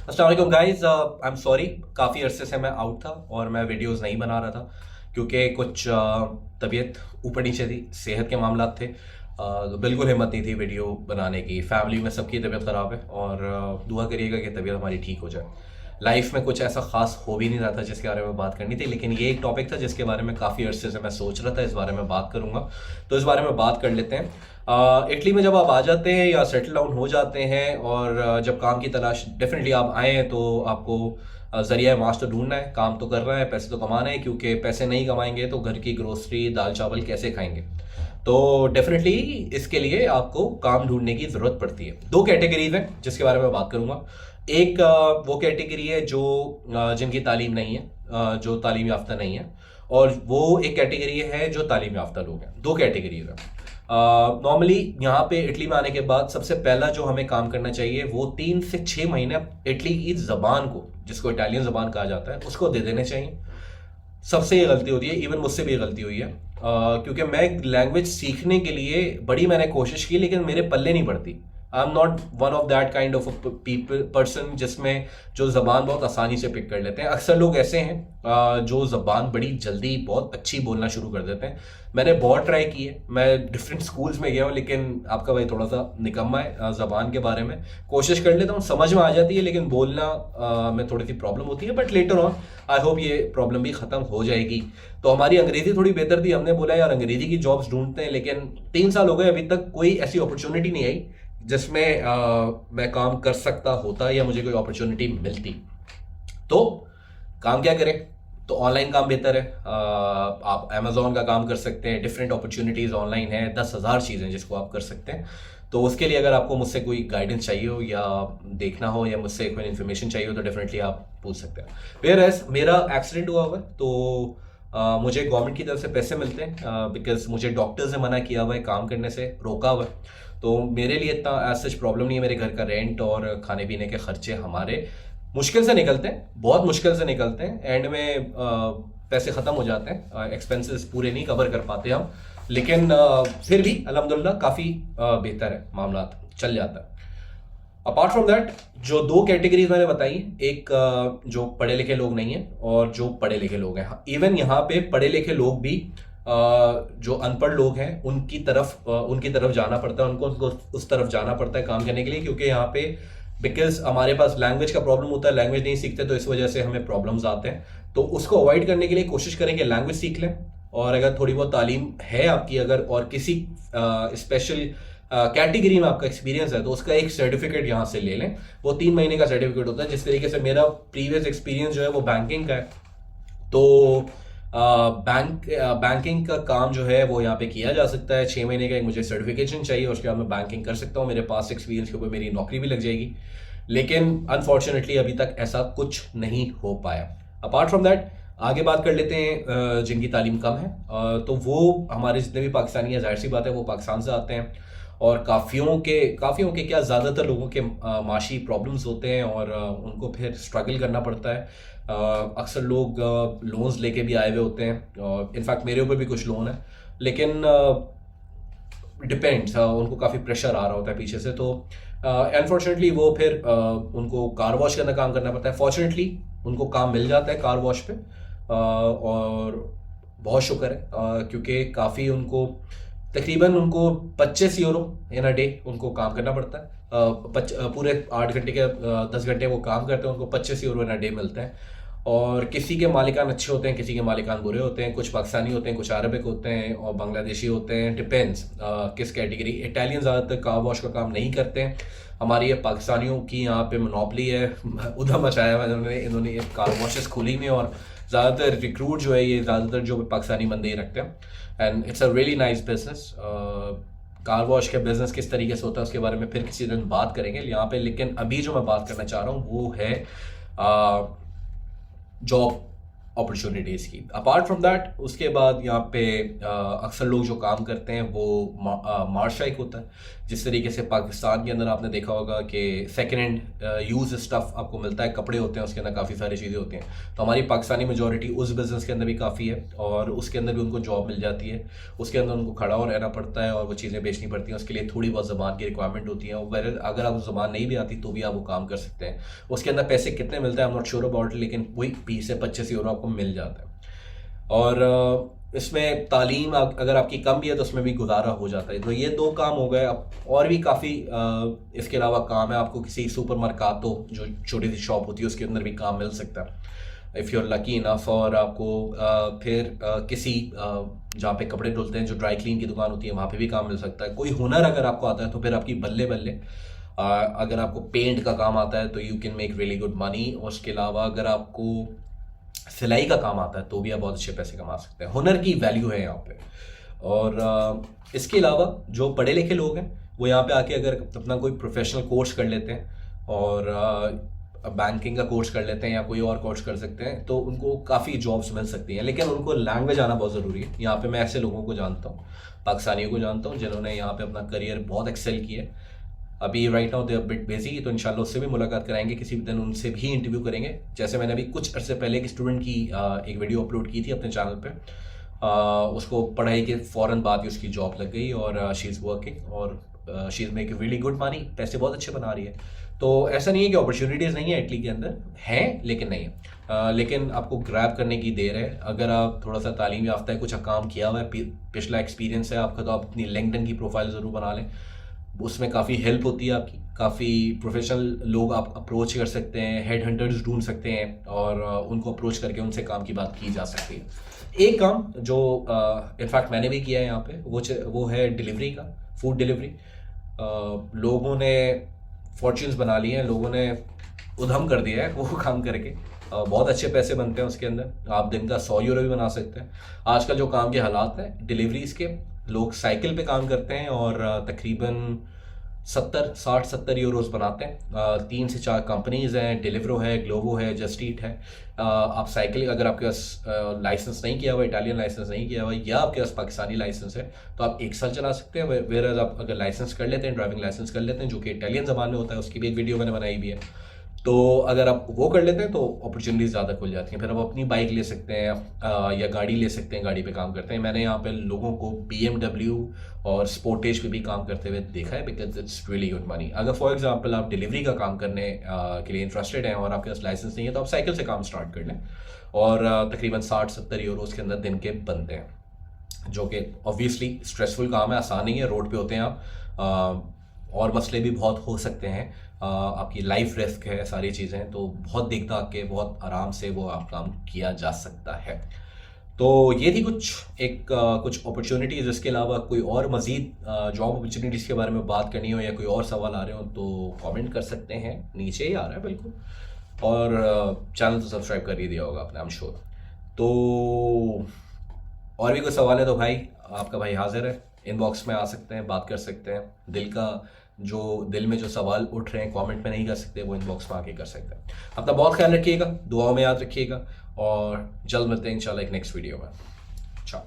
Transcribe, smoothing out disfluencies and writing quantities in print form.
अस्सलाम वालेकुम guys, I am sorry. काफ़ी अरसे से मैं आउट था और मैं वीडियोस नहीं बना रहा था क्योंकि कुछ तबीयत ऊपर नीचे थी, सेहत के मामला थे। तो बिल्कुल हिम्मत नहीं थी वीडियो बनाने की। फैमिली में सबकी तबीयत ख़राब है और दुआ करिएगा कि तबीयत हमारी ठीक हो जाए। लाइफ में कुछ ऐसा खास हो भी नहीं रहा था जिसके बारे में बात करनी थी, लेकिन ये एक टॉपिक था जिसके बारे में काफ़ी अरसे से मैं सोच रहा था इस बारे में बात करूंगा। तो इस बारे में बात कर लेते हैं। इटली में जब आप आ जाते हैं या सेटल डाउन हो जाते हैं और जब काम की तलाश, डेफिनेटली आप आए हैं तो आपको जरिया माश तो ढूंढना है, काम तो करना है, पैसे तो कमाना है, क्योंकि पैसे नहीं कमाएंगे तो घर की ग्रोसरी दाल चावल कैसे खाएंगे। तो डेफिनेटली इसके लिए आपको काम ढूंढने की ज़रूरत पड़ती है। दो कैटेगरीज हैं जिसके बारे में बात करूंगा। एक वो कैटेगरी है जो जिनकी तालीम नहीं है, जो तालीम याफ्ता नहीं है, और वो एक कैटेगरी है जो तालीम याफ्ता लोग हैं। दो कैटेगरीज हैं। नॉर्मली यहाँ पे इटली में आने के बाद सबसे पहला जो हमें काम करना चाहिए वो 3 से 6 महीने इटली की जबान को, जिसको इटालियन जबान कहा जाता है, उसको दे देने चाहिए। सबसे ये गलती होती है, इवन मुझसे भी ये गलती हुई है, क्योंकि मैं लैंग्वेज सीखने के लिए बड़ी मैंने कोशिश की लेकिन मेरे पल्ले नहीं पड़ती। I am not one of that kind of people person जिसमें जो ज़बान बहुत आसानी से पिक कर लेते हैं। अक्सर लोग ऐसे हैं जो ज़बान बड़ी जल्दी बहुत अच्छी बोलना शुरू कर देते हैं। मैंने बहुत ट्राई की है, मैं डिफरेंट स्कूल्स में गया हूँ, लेकिन आपका भाई थोड़ा सा निकम्मा है ज़बान के बारे में। कोशिश कर लेता हूँ, समझ में आ जाती है, लेकिन बोलना में थोड़ी सी प्रॉब्लम होती है। But later on I hope ये प्रॉब्लम भी ख़त्म हो जाएगी। तो हमारी अंग्रेज़ी थोड़ी बेहतर थी, हमने बोला यार अंग्रेज़ी की जॉब्स ढूंढते हैं, लेकिन 3 साल हो गए अभी तक कोई ऐसी अपॉर्चुनिटी नहीं आई जिसमें मैं काम कर सकता होता या मुझे कोई अपॉर्चुनिटी मिलती। तो काम क्या करें? तो ऑनलाइन काम बेहतर है। आप अमेजोन का काम कर सकते हैं, डिफरेंट अपॉर्चुनिटीज़ ऑनलाइन है, 10,000 चीज़ें जिसको आप कर सकते हैं। तो उसके लिए अगर आपको मुझसे कोई गाइडेंस चाहिए हो या देखना हो या मुझसे कोई इन्फॉर्मेशन चाहिए हो तो डेफिनेटली आप पूछ सकते हैं। वेयर एज मेरा एक्सीडेंट हुआ हुआ है, तो मुझे गवर्नमेंट की तरफ से पैसे मिलते हैं बिकॉज मुझे डॉक्टर्स ने मना किया हुआ है, काम करने से रोका हुआ है। तो मेरे लिए इतना एज सच प्रॉब्लम नहीं है। मेरे घर का रेंट और खाने पीने के खर्चे हमारे मुश्किल से निकलते हैं, बहुत मुश्किल से निकलते हैं। एंड में पैसे ख़त्म हो जाते हैं, एक्सपेंसेस पूरे नहीं कवर कर पाते हम, लेकिन फिर भी अल्हम्दुलिल्लाह काफ़ी बेहतर है, मामला चल जाता है। अपार्ट फ्रॉम दैट, जो दो कैटेगरीज मैंने बताई, एक जो पढ़े लिखे लोग नहीं हैं और जो पढ़े लिखे लोग हैं। इवन यहाँ पे पढ़े लिखे लोग भी जो अनपढ़ लोग हैं उनकी तरफ जाना पड़ता है, उनको उस तरफ जाना पड़ता है काम करने के लिए, क्योंकि यहाँ पे बिकॉज हमारे पास लैंग्वेज का प्रॉब्लम होता है, लैंग्वेज नहीं सीखते तो इस वजह से हमें प्रॉब्लम्स आते हैं। तो उसको अवॉइड करने के लिए कोशिश करें कि लैंग्वेज सीख लें, और अगर थोड़ी बहुत तालीम है आपकी, अगर और किसी स्पेशल कैटेगरी में आपका एक्सपीरियंस है तो उसका एक सर्टिफिकेट यहाँ से ले लें। वो 3 महीने का सर्टिफिकेट होता है। जिस तरीके से मेरा प्रीवियस एक्सपीरियंस जो है वो बैंकिंग का है, तो बैंकिंग का काम जो है वो यहाँ पे किया जा सकता है। 6 महीने का एक मुझे सर्टिफिकेशन चाहिए और उसके बाद मैं बैंकिंग कर सकता हूँ। मेरे पास एक्सपीरियंस के ऊपर मेरी नौकरी भी लग जाएगी, लेकिन अनफॉर्चुनेटली अभी तक ऐसा कुछ नहीं हो पाया। अपार्ट फ्रॉम दैट आगे बात कर लेते हैं जिनकी तालीम कम है। तो वो हमारे जितने भी पाकिस्तानी हैं, जाहिर सी बात है वो पाकिस्तान से आते हैं, और काफ़ियों के क्या ज़्यादातर लोगों के माशी प्रॉब्लम्स होते हैं और उनको फिर स्ट्रगल करना पड़ता है। अक्सर लोग लोन्स लेके भी आए हुए होते हैं, और इनफैक्ट मेरे ऊपर भी कुछ लोन है, लेकिन डिपेंड्स, उनको काफ़ी प्रेशर आ रहा होता है पीछे से। तो अनफॉर्चुनेटली वो फिर उनको कार वॉश करना काम करना पड़ता है। फॉर्चुनेटली उनको काम मिल जाता है कार वॉश पे, और बहुत शुक्र है, क्योंकि काफ़ी उनको तकरीबन उनको 25 यूरो इन अ डे उनको काम करना पड़ता है। पूरे 8 घंटे के 10 घंटे वो काम करते हैं, उनको 25 यूरो इन अ डे मिलते हैं। और किसी के मालिकान अच्छे होते हैं, किसी के मालिकान बुरे होते हैं, कुछ पाकिस्तानी होते हैं, कुछ अरबिक होते हैं और बांग्लादेशी होते हैं, डिपेंड्स किस कैटेगरी। इटालियन ज़्यादातर कार वॉश का काम नहीं करते हैं। हमारी ये पाकिस्तानियों की यहाँ पे मोनोपली है, उधर मचाया हुआ इन्होंने ये कार वॉशेस खुली हुई, और ज़्यादातर रिक्रूट जो है ये ज़्यादातर जो पाकिस्तानी बंदे ही रखते हैं। And it's a really nice business. Car wash का बिजनेस किस तरीके से होता है उसके बारे में फिर किसी दिन बात करेंगे यहाँ पे, लेकिन अभी जो मैं बात करना चाह रहा हूँ वो है जॉब अपॉर्चुनिटीज़ की। अपार्ट फ्रॉम दैट उसके बाद यहाँ पे अक्सर लोग जो काम करते हैं वो मार्शा एक होता है। जिस तरीके से पाकिस्तान के अंदर आपने देखा होगा कि सेकेंड हैंड यूज स्टफ़ आपको मिलता है, कपड़े होते हैं उसके अंदर काफ़ी सारी चीज़ें होती हैं। तो हमारी पाकिस्तानी मेजॉरिटी उस बिज़नेस के अंदर भी काफ़ी है और उसके अंदर भी उनको जॉब मिल जाती है। उसके अंदर उनको खड़ा और रहना पड़ता है और वो चीज़ें बेचनी पड़ती हैं। उसके लिए थोड़ी बहुत ज़बान की रिक्वायरमेंट होती है। अगर आपको ज़बान नहीं भी आती तो भी आप वो काम कर सकते हैं। उसके अंदर पैसे कितने मिलते हैं I am not sure about, लेकिन वही 20 से 25 यूरो आपको मिल जाता है। और इसमें तालीम अगर आपकी कम भी है तो उसमें भी गुजारा हो जाता है। तो ये 2 काम हो गए। अब और भी काफ़ी इसके अलावा काम है। आपको किसी सुपर मर्कातो जो छोटी सी शॉप होती है उसके अंदर भी काम मिल सकता है if you are lucky enough. और आपको फिर किसी जहाँ पे कपड़े धुलते हैं जो ड्राई क्लीन की दुकान होती है वहाँ पे भी काम मिल सकता है। कोई हुनर अगर आपको आता है तो फिर आपकी बल्ले बल्ले। अगर आपको पेंट का काम आता है तो you can make really good money. और उसके अलावा अगर आपको सिलाई का काम आता है तो भी आप बहुत अच्छे पैसे कमा सकते हैं। हुनर की वैल्यू है यहाँ पे। और इसके अलावा जो पढ़े लिखे लोग हैं वो यहाँ पे आके अगर अपना कोई प्रोफेशनल कोर्स कर लेते हैं और बैंकिंग का कोर्स कर लेते हैं या कोई और कोर्स कर सकते हैं तो उनको काफ़ी जॉब्स मिल सकती हैं। लेकिन उनको लैंग्वेज आना बहुत ज़रूरी है। यहाँ पे मैं ऐसे लोगों को जानता हूँ, पाकिस्तानियों को जानता हूँ जिन्होंने यहाँ पे अपना करियर बहुत एक्सेल किया है। अभी right now they are bit busy, तो इंशाल्लाह उससे भी मुलाकात कराएंगे किसी भी दिन, उनसे भी इंटरव्यू करेंगे। जैसे मैंने अभी कुछ अर्से पहले एक स्टूडेंट की एक वीडियो अपलोड की थी अपने चैनल पे। उसको पढ़ाई के फ़ौरन बाद ही उसकी जॉब लग गई और शी इज़ वर्किंग और she is making really good money, पैसे बहुत अच्छे बना रही है। तो ऐसा नहीं है कि अपॉर्चुनिटीज़ नहीं है इटली के अंदर, हैं लेकिन नहीं है। लेकिन आपको ग्रैब करने की देर है। अगर आप थोड़ा सा तालीम याफ्ता है, कुछ काम किया हुआ है, पिछला एक्सपीरियंस है आपका, तो आप अपनी लिंक्डइन की प्रोफाइल ज़रूर बना लें। उसमें काफ़ी हेल्प होती है आपकी। काफ़ी प्रोफेशनल लोग आप अप्रोच कर सकते हैं, हेड हंटर्स ढूंढ सकते हैं और उनको अप्रोच करके उनसे काम की बात की जा सकती है। एक काम जो इनफैक्ट मैंने भी किया है यहाँ पे वो है डिलीवरी का, फूड डिलीवरी। लोगों ने फॉर्च्यून्स बना लिए हैं, लोगों ने उधम कर दिया है वो काम करके। बहुत अच्छे पैसे बनते हैं उसके अंदर। आप दिन का 100 यूरो भी बना सकते हैं। आजकल जो काम के हालात हैं डिलीवरीज के, लोग साइकिल पे काम करते हैं और तकरीबन 60-70 यूरोस बनाते हैं। 3 से 4 कंपनीज हैं, डिलीवरो है, ग्लोवो है, जस्ट ईट है। आप साइकिल अगर आपके पास लाइसेंस नहीं किया हुआ, इटालियन लाइसेंस नहीं किया हुआ या आपके पास पाकिस्तानी लाइसेंस है तो आप 1 साल चला सकते हैं। वेयर आप अगर लाइसेंस कर लेते हैं, ड्राइविंग लाइसेंस कर लेते हैं जो कि इटालियन ज़बान में होता है, उसकी भी एक वीडियो मैंने बनाई भी है। तो अगर आप वो कर लेते हैं तो अपॉर्चुनिटीज़ ज़्यादा खुल जाती हैं। फिर आप अपनी बाइक ले सकते हैं या गाड़ी ले सकते हैं, गाड़ी पे काम करते हैं। मैंने यहाँ पे लोगों को BMW और स्पोर्टेज पे भी काम करते हुए देखा है because it's really good money. अगर फॉर एग्जांपल आप डिलीवरी का काम करने के लिए इंटरेस्टेड हैं और आपके पास लाइसेंस नहीं है तो आप साइकिल से काम स्टार्ट कर लें और तकरीबन 60-70 यूरोस के अंदर दिन के बनते हैं, जो कि ऑब्वियसली स्ट्रेसफुल काम है, आसान नहीं है। रोड पे होते हैं आप और मसले भी बहुत हो सकते हैं। आपकी लाइफ रिस्क है, सारी चीज़ें, तो बहुत देख दाख के बहुत आराम से वो आप काम किया जा सकता है। तो ये थी कुछ अपॉर्चुनिटीज़। इसके अलावा कोई और मज़ीद जॉब अपॉर्चुनिटीज़ के बारे में बात करनी हो या कोई और सवाल आ रहे हो तो कमेंट कर सकते हैं, नीचे ही आ रहा है बिल्कुल। और चैनल तो सब्सक्राइब कर ही दिया होगा आपने, आई एम श्योर। तो और भी कोई सवाल है तो भाई आपका भाई हाजिर है, इनबॉक्स में आ सकते हैं, बात कर सकते हैं। दिल में जो सवाल उठ रहे हैं कमेंट में नहीं कर सकते वो इनबॉक्स में आके कर सकते हैं। अपना बहुत ख्याल रखिएगा, दुआओं में याद रखिएगा और जल्द मिलते हैं इंशाल्लाह एक नेक्स्ट वीडियो में। अच्छा।